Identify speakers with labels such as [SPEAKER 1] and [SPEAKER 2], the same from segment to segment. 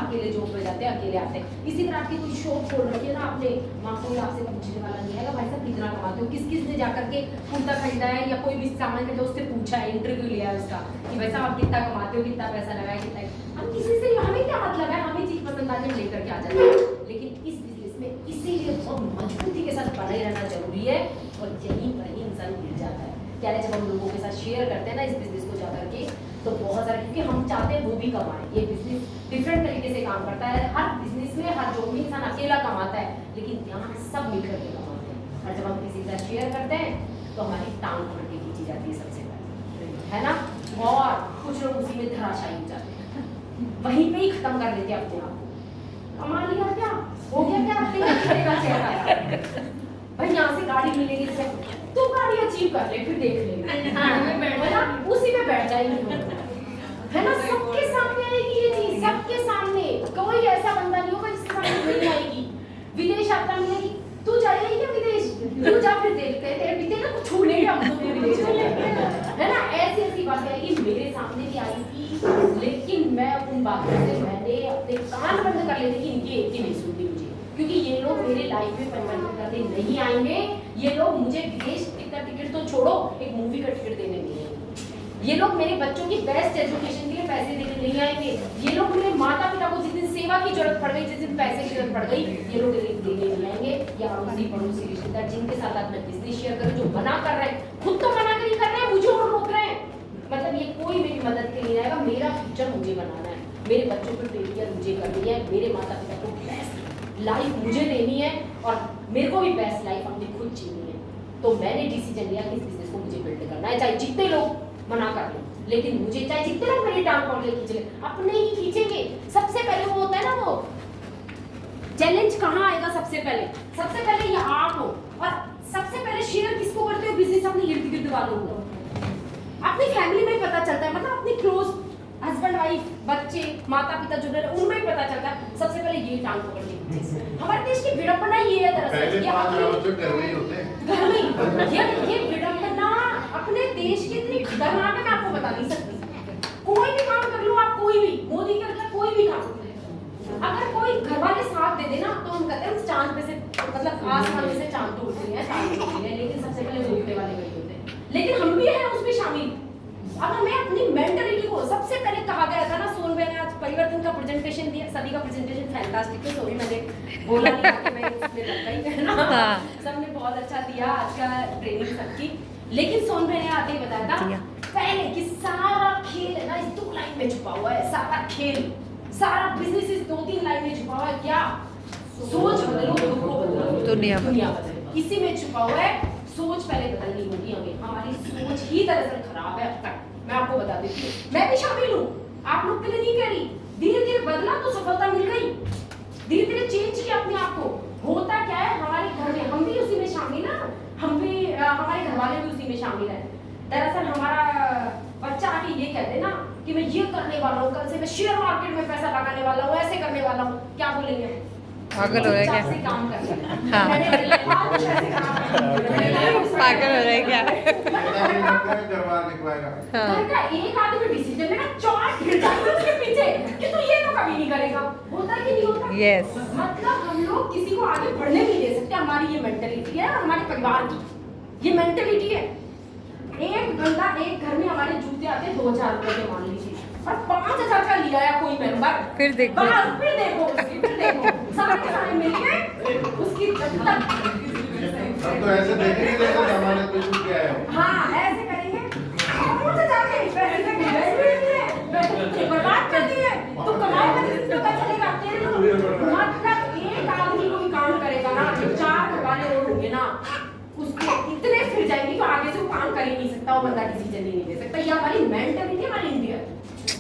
[SPEAKER 1] अकेले जॉब पे जाते हैं, अकेले आते हैं। इसी तरह आपकी कोई शॉप खोल रखी है ना आपने, माँ कोई आपसे पूछने वाला नहीं है भाई साहब कितना कमाते हो, किस ने जाकर के कुर्ता खरीदा है या कोई भी सामान खरीदा उससे पूछा है, इंटरव्यू लिया है उसका कि भाई साहब आप कितना कमाते हो, कितना पैसा लगाया, कितना। हम किसी से, हमें क्या मतलब है, हमें चीज पसंद आ जाए लेकर के आ जाते हैं। लेकिन इस बिजनेस में इसीलिए बहुत मजबूती के साथ बने रहना जरूरी है और यहीं पर ही इंसान गिर जाता है। क्या है, जब हम लोगों के साथ शेयर करते हैं ना इस बिजनेस को जाकर के, तो बहुत सारा, क्योंकि हम चाहते हैं वो भी कमाए। ये बिजनेस डिफरेंट तरीके से काम करता है। हर बिजनेस में, हर जॉब में इंसान अकेला कमाता है, लेकिन यहाँ सब मिलकर के कमाते हैं। और जब हम किसी के साथ शेयर करते हैं तो हमारी टांग पकड़ के खींची जाती है सबसे पहले, है ना। और कुछ लोग उसी में धराशायी हो जाते हैं, वहीं पे ही खत्म कर लेते हैं अपने आप को। कमा लिया क्या, हो गया क्या, अपने का चेहरा भाई यहाँ से गाड़ी मिलेगी तो गाड़ी अचीव कर ले, फिर देख लेंगे, है ना, उसी में बैठ जाएंगे, है ना। सबके सामने आएगी ये चीज, सबके सामने। कोई ऐसा बंदा नहीं होगा जिसके सामने नहीं आएगी। विदेश यात्रा मिलेगी, तू जाएगी क्या विदेश, तू जा, फिर देखते हैं तेरे बीते ना कुछ छूने हम तो विदेश चलेंगे, है ना। ऐसी ऐसी बातें आएगी, मेरे सामने भी आई थी, लेकिन मैं उन बातों से मैंने अपने कान बंद कर लिए थे कि इनकी एक ही नहीं सुनती मुझे, क्योंकि ये लोग मेरे लाइफ में परिवर्तन करने नहीं आएंगे। ये लोग मुझे विदेश का टिकट तो छोड़ो, एक मूवी का टिकट देने नहीं आएंगे। ये लोग मेरे बच्चों की बेस्ट एजुकेशन के लिए पैसे देने नहीं आएंगे। ये लोग मेरे माता पिता को जिस दिन सेवा की जरूरत पड़ गई, जिस दिन पैसे की जरूरत पड़ गई, ये लोग देने नहीं आएंगे। या अड़ोसी पड़ोसी रिश्तेदार जिनके साथ आप बिजनेस शेयर करो, जो मना कर रहे हैं, खुद तो मना नहीं कर रहे हैं, मुझे और रोक रहे हैं, मतलब ये कोई मेरी मदद के लिए आएगा। मेरा फ्यूचर मुझे बनाना है, मेरे बच्चों को टेक केयर मुझे करनी है, मेरे माता पिता को बेस्ट लाइफ मुझे देनी है और मेरे को भी बेस्ट लाइफ अपनी खुद जीनी है। तो मैंने डिसीजन लिया कि इस बिजनेस को मुझे बिल्ड करना है, चाहे जितने लोग मना कर लें, लेकिन मुझे, चाहे जितने लोग मेरी टांग पकड़ ले खींच ले, अपने ही खींचेंगे। सबसे पहले वो होता है ना, वो चैलेंज कहाँ आएगा, सबसे पहले ये आप हो। और सबसे पहले शेयर किसको करते हो बिजनेस, अपने इर्द गिर्द वालों को। अपनी फैमिली में पता चलता है, मतलब अपनी क्लोज हस्बैंड वाइफ बच्चे माता पिता जो है उनमें ही पता चलता है। सबसे पहले ये टांग पकड़ ली। हमारे देश की विडंबना ये है दरअसल, ये विडंबना अपने देश की इतनी खतरनाक है, मैं आपको बता नहीं सकती। कोई भी काम कर लो आप, कोई भी मोदी के अंदर कोई भी काम, अगर कोई घर वाले साथ दे देना तो हम कहते हैं चांद पे से, मतलब आसमान में से चांद तो उड़ती है, लेकिन सबसे पहले रोकने वाले वही होते हैं। लेकिन हम भी हैं उसमें शामिल। अगर मैं अपनी मेंटलिटी को, सबसे पहले कहा गया था ना, सोन भाई ने आज परिवर्तन का प्रेजेंटेशन दिया, सभी का प्रेजेंटेशन फैंटास्टिक है, सॉरी मैंने बोला नहीं कि मैं इसमें लग गई, है ना। सबने बहुत अच्छा दिया आज का ट्रेनिंग सबकी। लेकिन सोन भाई ने आते ही बताया था पहले कि सारा खेल है ना इस 2 लाइन में छुपा हुआ है, सारा खेल, सारा बिजनेस इस 2-3 लाइन में छुपा हुआ है। क्या? सोच बदलो, खुद को बदलो, दुनिया बदलो, इसी में छुपा हुआ है। सोच पहले बदलनी होगी हमें, हमारी सोच ही दरअसल खराब है अब तक। मैं आपको बता देती हूँ, मैं भी शामिल हूँ, आप लोग के लिए नहीं कह रही। धीरे धीरे बदला तो सफलता मिल गई, धीरे धीरे चेंज किया अपने आप को। होता क्या है, हमारे घर में हम भी उसी में शामिल ना, हम भी, हमारे घर वाले भी उसी में शामिल है। दरअसल हमारा बच्चा आके ये कहते ना कि मैं ये करने वाला हूँ, कल से मैं शेयर मार्केट में पैसा लगाने वाला हूँ, ऐसे करने वाला हूँ, क्या बोलेंगे?
[SPEAKER 2] पागल हो रहा है क्या?
[SPEAKER 1] काम कर
[SPEAKER 2] हाँ। पागल हो रहा है क्या?
[SPEAKER 1] घर का एक आदमी डिसीजन लेगा, 4 फिर जाते उसके पीछे कि तू ये तो कभी नहीं करेगा। होता कि नहीं होता?
[SPEAKER 2] यस।
[SPEAKER 1] मतलब हम लोग किसी को आगे बढ़ने नहीं दे सकते, हमारी ये मेंटलिटी है और हमारे परिवार की ये मेंटलिटी है। एक बंदा, एक घर में हमारे जूते आते 2000 रुपए के मान लीजिए, और 5000 का लिया है कोई मेंबर,
[SPEAKER 2] फिर देखो
[SPEAKER 1] सारे सारे मिलके उसकी
[SPEAKER 3] अब तो ऐसे देखेंगे, देखो हमारे कुछ क्या है।
[SPEAKER 1] हाँ ऐसे करेंगे, कौन से जाके पैसे बर्बाद कर दिए, तू कमाएगा जिससे पता चलेगा तेरे को। मतलब एक आदमी कोई काम करेगा ना, 4 घर वाले लोग होंगे ना, उसके इतने फिर जाएंगे तो आगे से वो काम कर ही नहीं सकता, वो बंदा डिसीजन ही नहीं ले सकता। ये हमारी मेंटलिटी, हमारी इंडिया,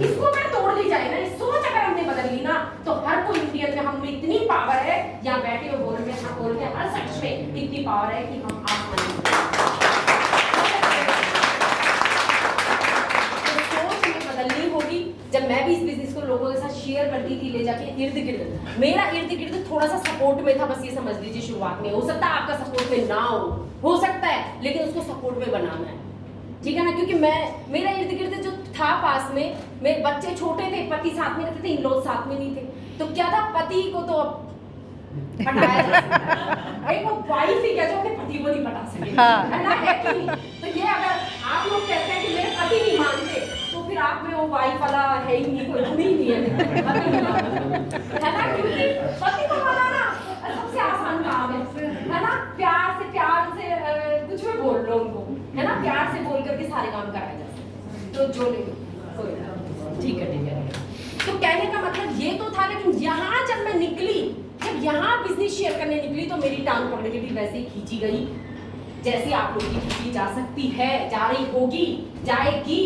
[SPEAKER 1] इसको मैं तोड़ दी जाए ना, इस सोच अगर हमने बदल ली ना, तो हर कोई इंडियन में, हम में इतनी पावर है, यहाँ बैठे हुए बोल के हर शख्स में इतनी पावर है कि हम आसमान सोच में बदलनी होगी। जब मैं भी इस बिजनेस को लोगों के साथ शेयर करती थी, ले जाके इर्द गिर्द, मेरा इर्द गिर्द थोड़ा सा सपोर्ट में था, बस ये समझ लीजिए शुरुआत में। हो सकता है आपका सपोर्ट में ना हो सकता है, लेकिन उसको सपोर्ट में बनाना है, ठीक है ना। क्योंकि मेरा इर्द गिर्द जो था पास में, मेरे बच्चे छोटे थे, पति साथ में रहते थे, इन लोग साथ में नहीं थे, तो क्या था, पति को तो पटाया जा सकता है, एक वो वाइफ ही क्या जो अपने पति को नहीं पटा सके,
[SPEAKER 2] हाँ।
[SPEAKER 1] है ना, है कि नहीं? तो ये अगर आप लोग कहते हैं कि मेरे पति नहीं मानते, तो फिर आप में वो वाइफ वाला है ही नहीं, कोई गुण ही नहीं है, पति नहीं मानते, है ना, क्योंकि पति को मनाना सबसे आसान काम है ना, प्यार से कुछ भी बोल लो उनको, है ना, प्यार से बोल करके सारे काम कराए जा सकते, तो जो नहीं कोई ठीक है। तो कहने का मतलब ये तो था, लेकिन यहाँ जब मैं निकली, जब यहाँ बिजनेस शेयर करने निकली, तो मेरी टांग पकड़ के भी वैसे ही खींची गई जैसे आप लोग की खींची जा सकती है, जा रही होगी, जाएगी,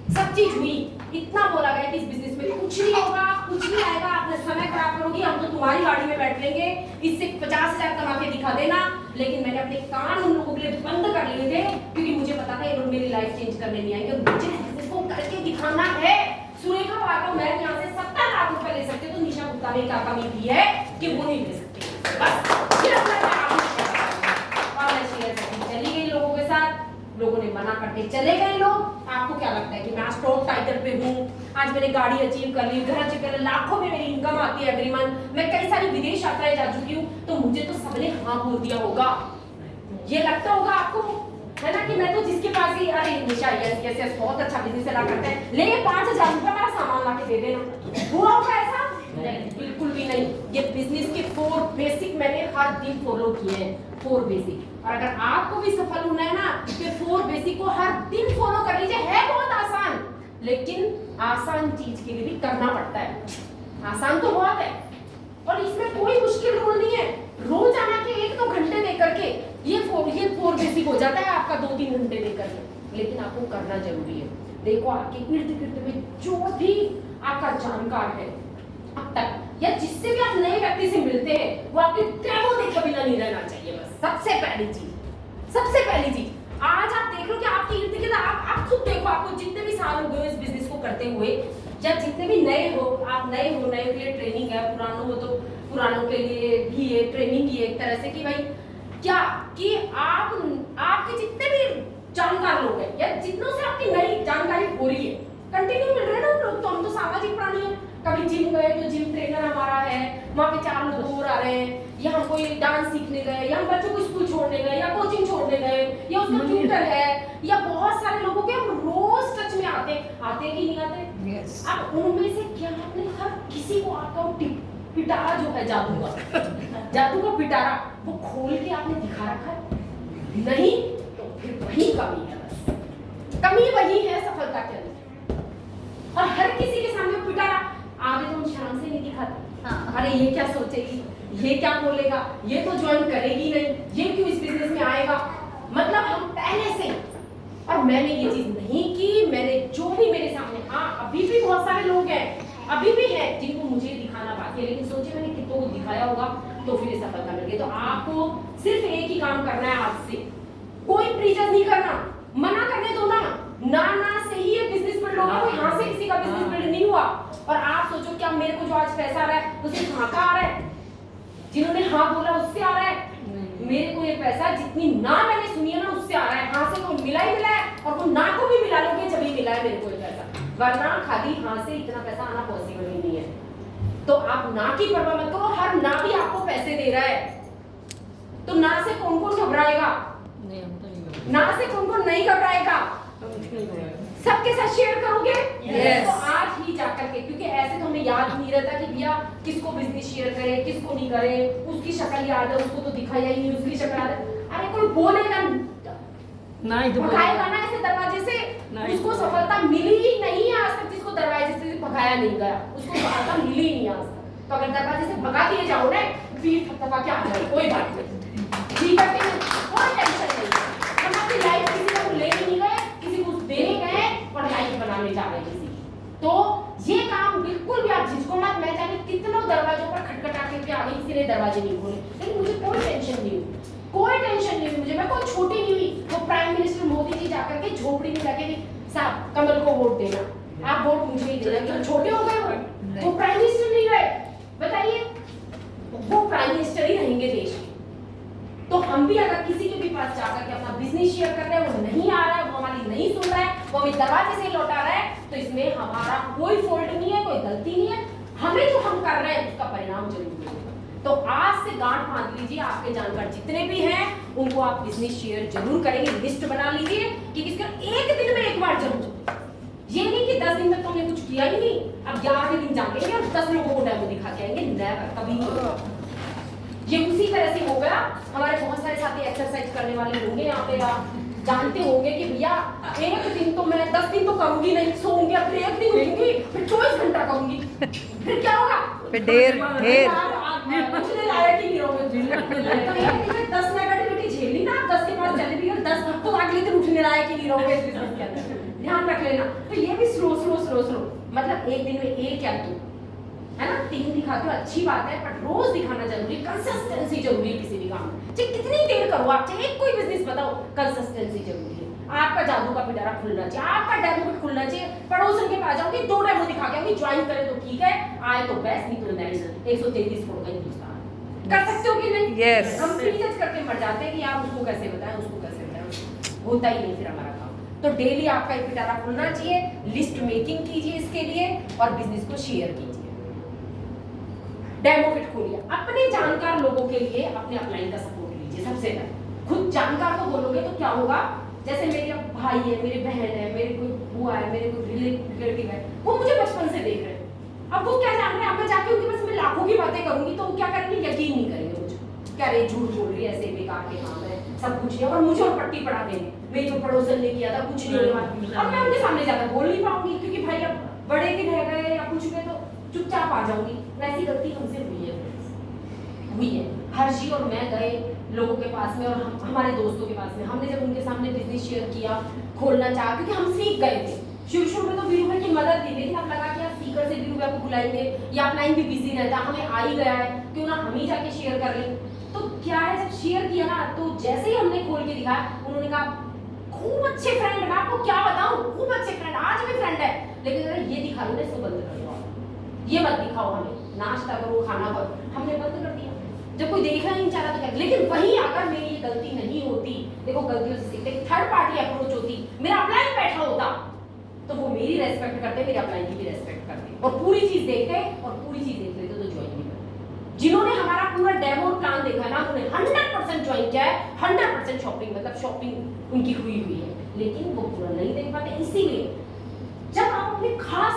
[SPEAKER 1] सब चीज हुई। इतना बोला गया कि इस बिजनेस में कुछ नहीं होगा, कुछ नहीं आएगा, अपना समय खराब करोगी, हम तो तुम्हारी गाड़ी में बैठ लेंगे, इससे 50,000 कमा के दिखा देना। लेकिन मैंने अपने कान उन लोगों के लिए बंद कर लिए थे, क्योंकि मुझे पता था ये लोग मेरी लाइफ चेंज करने नहीं आएंगे, मुझे बिजनेस को करके दिखाना है। सुरेखा वाला मैं यहाँ से 70 लाख रुपए ले सकते, तो निशा गुप्ता ने क्या कमी की है कि वो नहीं ले सकती, बस ये अपना काम है। और मैं शेयर करके चली गई लोगों के साथ, लोगों ने मना करके चले गए लोग। आपको क्या लगता है कि मैं आज टॉप टाइटल पे हूँ, आज मैंने गाड़ी अचीव कर ली, घर अचीव कर ली, लाखों में मेरी इनकम आती है एवरी मंथ, मैं कई सारी विदेश यात्राएं जा चुकी हूँ, तो मुझे तो सबने हाँ बोल दिया होगा, ये लगता होगा आपको, है ना, कि मैं तो जिसके पास ही, अरे निशा यस यस यस बहुत अच्छा बिजनेस चला करते हैं, ले 5,000 रुपया मेरा सामान ला के दे देना, हुआ होगा ऐसा? नहीं, बिल्कुल भी नहीं। ये बिजनेस के 4 बेसिक मैंने हर दिन फॉलो किए हैं, 4 बेसिक। और अगर आपको भी सफल होना है ना, तो 4 बेसिक को हर दिन फॉलो कर लीजिए। है बहुत आसान, लेकिन आसान चीज के लिए भी करना पड़ता है। आसान तो बहुत है और इसमें कोई मुश्किल रोल नहीं है। रोजाना के 1-2 घंटे दे करके ये 4 बेसिक हो जाता है आपका, 2-3 घंटे दे करके, लेकिन आपको करना जरूरी है। देखो आपके इर्द गिर्द में जो भी आपका जानकार है अब तक, या जिससे भी आप नए व्यक्ति से मिलते हैं, वो आपके टेबो देखे बिना नहीं रहना चाहिए। बस सबसे पहली चीज आज आप देख लो कि आपके इर्द गिर्द आप खुद देखो, आपको जितने भी साल हो गए इस बिजनेस को करते हुए, या जितने भी नए हो, आप नए के लिए ट्रेनिंग है, पुरानों हो तो पुरानों के लिए भी ये ट्रेनिंग ही है एक तरह से, कि भाई क्या कि आपके जितने भी जानकार लोग हैं या जितनों से आपकी नई जानकारी हो रही है, कंटिन्यू मिल रहे हैं ना लोग, तो हम तो सामाजिक प्राणी हैं। कभी जिम गए तो जिम ट्रेनर हमारा है, वहाँ पे 4 लोग और आ रहे हैं, या हम कोई डांस सीखने गए, या हम बच्चों को स्कूल छोड़ने गए, या कोचिंग छोड़ने गए, या उसका ट्यूटर है, या बहुत सारे लोगों के हम रोज टच में आते कि नहीं आते?
[SPEAKER 2] Yes.
[SPEAKER 1] अब उनमें से क्या आपने हर किसी को आपका पिटारा जो है जादू का पिटारा वो खोल के आपने दिखा रखा है? नहीं, तो फिर वही कमी है, बस कमी वही है सफलता के अंदर। और हर किसी के सामने पिटारा आगे तो हम शर्म से नहीं दिखाते। हाँ। अरे ये क्या सोचेगी, ये क्या बोलेगा, ये तो ज्वाइन करेगी नहीं, ये क्यों इस बिजनेस में आएगा, मतलब हम पहले से। और मैंने ये चीज नहीं की, मैंने जो भी मेरे सामने, हाँ अभी भी बहुत सारे लोग हैं, अभी भी है जिनको मुझे दिखाना बाकी है, लेकिन सोचिए मैंने कितनों को दिखाया होगा, तो फिर सफलता मिल गई। तो आपको सिर्फ एक ही काम करना है आज से, कोई प्रीजस नहीं करना, मना करने दो ना से ही ये बिजनेस बिल्ड होगा, कोई यहाँ से किसी का बिजनेस बिल्ड नहीं हुआ। और आप सोचो क्या मेरे को जो आज पैसा आ रहा है वो सिर्फ हाँ का आ रहा है, जिन्होंने हाँ बोला उससे आ रहा है? मेरे को ये पैसा जितनी ना मैंने सुनी है ना उससे आ रहा है, हाँ से तो मिला ही मिला है, और वो ना को भी मिला लोगे जब ही मिला है मेरे को ये पैसा, वरना खाली हाँ से इतना पैसा आना पॉसिबल ही नहीं है। तो आप ना की परवाह मत करो, हर ना भी आपको पैसे दे रहा है, तो ना से कौन कौन घबराएगा? ना से कौन कौन नहीं घबराएगा? सबके साथ शेयर करोगे?
[SPEAKER 2] Yes.
[SPEAKER 1] तो आज ही जाकर के, क्योंकि ऐसे तो हमें याद नहीं रहता कि भैया किसको बिजनेस शेयर करें, किसको नहीं करें, उसकी शक्ल याद है, उसको तो दिखाया ही नहीं, उसकी शक्ल याद है। अरे कोई बोलेगा नहीं, भगाएगा ना ऐसे दरवाजे से, उसको सफलता मिली ही नहीं है आज तक। जिसको दरवाजे से भगाया नहीं गया उसको सफलता मिली ही नहीं आज तक। तो अगर दरवाजे से भगा दिए जाओ ना, फिर थपथपा के आ जाए, कोई बात नहीं, ठीक है, कोई टेंशन नहीं। हम अपनी लाइफ किसी को ले नहीं गए, किसी को देने गए और लाइफ बनाने जा रहे हैं किसी की। तो ये काम बिल्कुल भी आप झिझको मत। मैं जाने कितनों दरवाजों पर खटखटा के आ गई, किसी ने दरवाजे नहीं खोले, लेकिन मुझे कोई टेंशन नहीं हुई, कोई टेंशन नहीं हुई मुझे, मैं कोई छोटी नहीं हुई। तो प्राइम मिनिस्टर मोदी जी जाकर के झोपड़ी में जाके साहब कमल को वोट देना, आप वोट मुझे ही देना, क्यों छोटे हो गए हो? वो प्राइम मिनिस्टर नहीं रहे, बताइए, वो प्राइम मिनिस्टर ही रहेंगे देश के। तो हम भी अगर किसी के भी पास जाकर के अपना बिजनेस शेयर कर रहे हैं, वो नहीं आ रहा है, वो हमारी नहीं सुन रहा है, वो हमें दरवाजे से लौटा रहा है, तो इसमें हमारा कोई फॉल्ट नहीं है, कोई गलती नहीं है। हमें जो हम कर रहे हैं उसका परिणाम जरूर मिलेगा। तो आज से गांठ बांध लीजिए, आपके जानकार जितने भी हैं उनको आप बिजनेस शेयर जरूर करेंगे, लिस्ट बना लीजिए कि किसका एक दिन में एक बार जरूर। ये नहीं कि 10 दिन तक तुमने कुछ किया ही नहीं, अब 11वें दिन जाएंगे और 10 लोगों को डेमो दिखा के आएंगे, नेवर, कभी नहीं होगा। ये उसी तरह से हो गया। हमारे बहुत सारे साथी एक्सरसाइज करने वाले होंगे यहाँ पे, आप जानते होंगे कि भैया एक दिन तो मैं 10 दिन तो करूंगी नहीं, सोऊंगी, फिर एक दिन उठूंगी, फिर 24 घंटा करूंगी, फिर क्या होगा?
[SPEAKER 2] फिर ढेर
[SPEAKER 1] उठने लायक ही नहीं रहोगे। तो एक दिन में 10 नेगेटिविटी झेली ना, 10 के बाद चले भी और 10 तो अगले दिन उठने लायक ही नहीं रहोगे इस बिजनेस के अंदर, ध्यान रख लेना। तो ये भी स्लो मतलब एक दिन में एक या दो, है ना, 3 दिखाते हो अच्छी बात है, पर रोज दिखाना जरूरी, कंसिस्टेंसी जरूरी है किसी भी काम में। चाहे कितनी देर करो आप, चाहे एक कोई बिजनेस बताओ, कंसिस्टेंसी जरूरी है। आपका जादू का पिटारा खुलना चाहिए, आपका डेमो भी खुलना चाहिए। पड़ोसन के पास जाओगे 2 डेमो दिखा के आऊंगी, ज्वाइन करे तो ठीक है, आए तो बेस्ट, नहीं तो नेक्स्ट 133 फोड़ गई हिंदुस्तान। कर सकते हो कि नहीं?
[SPEAKER 2] Yes.
[SPEAKER 1] हम प्रीजज करके मर जाते हैं कि यार उसको कैसे बताएं, उसको कैसे बताएं, होता ही नहीं फिर हमारा काम। तो डेली आपका एक पिटारा खुलना चाहिए, लिस्ट मेकिंग कीजिए इसके लिए और बिजनेस को शेयर कीजिए। डेमो फिट खोलिए, अपने जानकार लोगों के लिए अपने अपलाइन का सपोर्ट लीजिए। सबसे पहले खुद जानकार को बोलोगे तो क्या होगा, जैसे मेरे भाई है, मेरी बहन है, मेरे कोई बुआ है, मेरे कोई रिलेटिव है, वो मुझे बचपन से देख रहे हैं। अब वो क्या जान रहे हैं, अब मैं जाके उनके पास मैं लाखों की बातें करूंगी तो वो क्या करेंगे, यकीन नहीं करेंगे मुझे, क्या रे झूठ बोल रही है, ऐसे बेकार के काम है, सब कुछ नहीं, और मुझे और पट्टी पड़ा देंगे, मेरे जो पड़ोसन ने किया था कुछ नहीं होने वाला। अब मैं उनके सामने जाकर बोल नहीं पाऊंगी क्योंकि भाई अब बड़े भी रह गए या कुछ में तो चुपचाप आ जाऊंगी। वैसी गलती हमसे हुई है। हर्षी और मैं गए लोगों के पास में और हमारे दोस्तों के पास में, हमने जब उनके सामने बिजनेस शेयर किया, खोलना चाहा, क्योंकि हम सीख गए थे। शुरू में तो वीरू भाई की मदद ली, लेकिन अब लगा कि यार स्पीकर से वीरू भाई को बुलाएंगे या अपलाइन भी बिजी रहता, हमें आ ही गया है, क्यों ना हम ही जाके शेयर कर लें। तो क्या है, जब शेयर किया ना तो जैसे ही हमने खोल के दिखाया, उन्होंने कहा खूब अच्छे फ्रेंड, मैं आपको क्या बताऊं, खूब अच्छे फ्रेंड, आज भी फ्रेंड है, लेकिन अगर ये दिखा लो ना, इसको बंद कर दो, ये मत दिखाओ हमें, नाश्ता करो, खाना करो। हमने बंद कर दिया, जब कोई देखना नहीं चाह रहा तो क्या। लेकिन वहीं अगर मेरी ये गलती नहीं होती, देखो गलतियों से सीखते, थर्ड पार्टी अप्रोच होती, मेरा अपलाइन बैठा होता तो वो मेरी रेस्पेक्ट करते, मेरे अपलाइन की भी रेस्पेक्ट करते और पूरी चीज देखते, और पूरी चीज देख लेते तो ज्वाइन भी करते। जिन्होंने हमारा पूरा डेमो प्लान देखा ना, उन्होंने 100% ज्वाइन किया है, 100% शॉपिंग, मतलब शॉपिंग उनकी हुई है, लेकिन वो पूरा नहीं देख पाते। इसीलिए जब आप अपने खास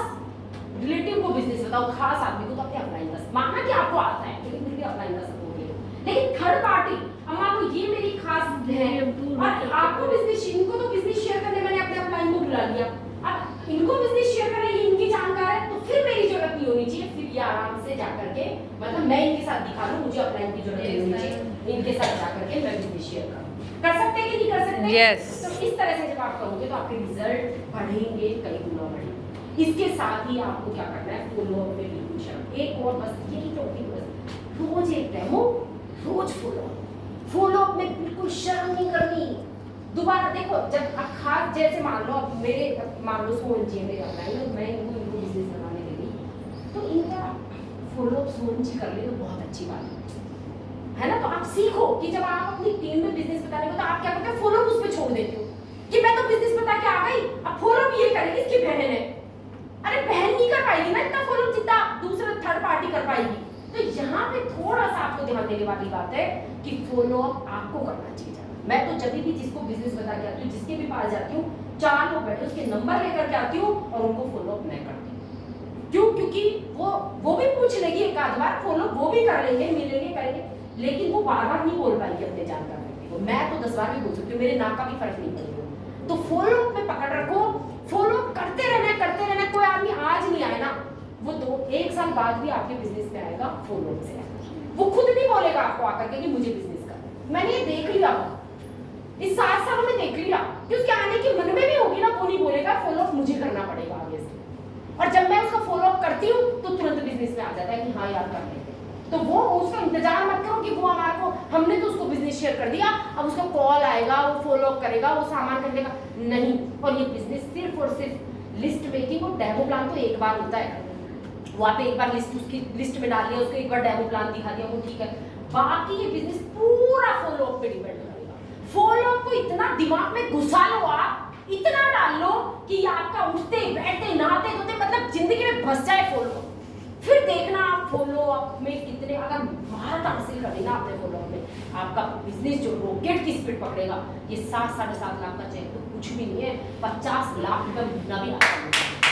[SPEAKER 1] रिलेटिव को बिजनेस बताओ, खास आदमी को, तो अपने अपलाइन का, मानना कि आपको आता है लेकिन फिर भी अपलाइन का सपोर्ट ले। लेकिन थर्ड पार्टी, अब मान लो ये मेरी खास है और आपको बिजनेस, इनको तो बिजनेस शेयर करने मैंने अपने अपलाइन को बुला लिया, अब इनको बिजनेस शेयर करने ये इनकी जानकार है, तो फिर मेरी जरूरत नहीं होनी चाहिए, फिर ये आराम से जाकर के, मतलब मैं इनके साथ दिखा लूं, मुझे अपलाइन की जरूरत नहीं होनी चाहिए, इनके साथ जाकर के मैं बिजनेस शेयर करूं। कर सकते हैं कि नहीं कर सकते?
[SPEAKER 2] Yes.
[SPEAKER 1] तो इस तरह से जब आप करोगे तो आपके रिजल्ट बढ़ेंगे, कई गुना बढ़ेंगे। इसके साथ ही आपको क्या करना है, फॉलो अप में बिल्कुल शर्म, एक और बस यही टॉपिक, बस रोज एक डेमो, रोज फॉलो अप में बिल्कुल शर्म नहीं करनी। दोबारा देखो, जब खास जैसे मान लो अब मेरे, मान लो सोन जी मेरे अपलाइन, मैं इनको बिजनेस बनाने लगी, तो इनका फॉलो अप सोन जी कर ले तो बहुत अच्छी बात है ना। तो आप सीखो कि जब आप अपनी टीम में बिजनेस बताने को, तो आप क्या करते हो, फॉलो अप उस पे छोड़ देते हो कि मैं तो बिजनेस बता के आ गई, अब फॉलो अप ये करेगी, इसकी बहन है, अरे बहन नहीं कर पाएगी ना इतना फॉलो जितना दूसरा थर्ड पार्टी कर पाएगी। तो यहाँ पे थोड़ा सा आपको ध्यान देने वाली बात है कि फॉलो अप आपको करना चाहिए। मैं तो जब भी जिसको बिजनेस बता के आती हूँ, जिसके भी पास जाती हूँ, 4 लोग बैठे उसके नंबर लेकर के आती हूँ और उनको फॉलो अप मैं करती हूँ। क्यों? क्योंकि वो भी पूछ लेगी एक आध बार, फॉलो वो भी कर लेंगे, मिलेंगे, करेंगे, लेकिन वो बार बार नहीं बोल पाएगी अपने जानकार व्यक्ति को। मैं तो 10 बार भी बोल सकती हूँ, मेरे नाक का भी फर्क नहीं पड़ेगा। तो फॉलो अप में पकड़ रखो, फॉलो करते रहना। कोई आदमी आज नहीं आए ना, वो 1 साल बाद भी आपके बिजनेस में आएगा, फॉलो अप से आएगा। वो खुद नहीं बोलेगा आपको आकर के कि मुझे बिजनेस करना। मैंने ये देख लिया, इस 7 सालों में देख लिया कि उसके आने के मन में भी होगी ना, वो नहीं बोलेगा, फॉलो अप मुझे करना पड़ेगा आगे से। और जब मैं उसका फॉलो अप करती हूँ तो तुरंत बिजनेस में आ जाता है कि हाँ यार कर लेते। तो वो उसका इंतजार मत करो कि वो हमारे को, हमने तो उसको बिजनेस शेयर कर दिया, अब उसका कॉल आएगा, वो फॉलो अप करेगा, वो सामान कर लेगा, नहीं। और ये बिजनेस सिर्फ और सिर्फ लिस्ट मेकिंग और डेमो प्लान तो एक बार होता है, वहाँ पे एक बार लिस्ट उसकी लिस्ट में डाल लिया, उसको एक बार डेमो प्लान दिखा दिया, वो ठीक है। बाकी ये बिजनेस पूरा फॉलो अप पे डिपेंड करेगा। फॉलो अप को इतना दिमाग में घुसा लो, आप इतना डाल लो कि आपका उठते बैठते नहाते धोते, मतलब जिंदगी में बस जाए फॉलो अप। फिर देखना आप फॉलो अप में कितने, अगर महारत हासिल कर लेना अपने फॉलो अप में, आपका बिजनेस जो रॉकेट की स्पीड पकड़ेगा। ये 7 साढ़े 7 लाख का चेक तो कुछ भी नहीं है, 50 लाख रुपए महीना भी आता है।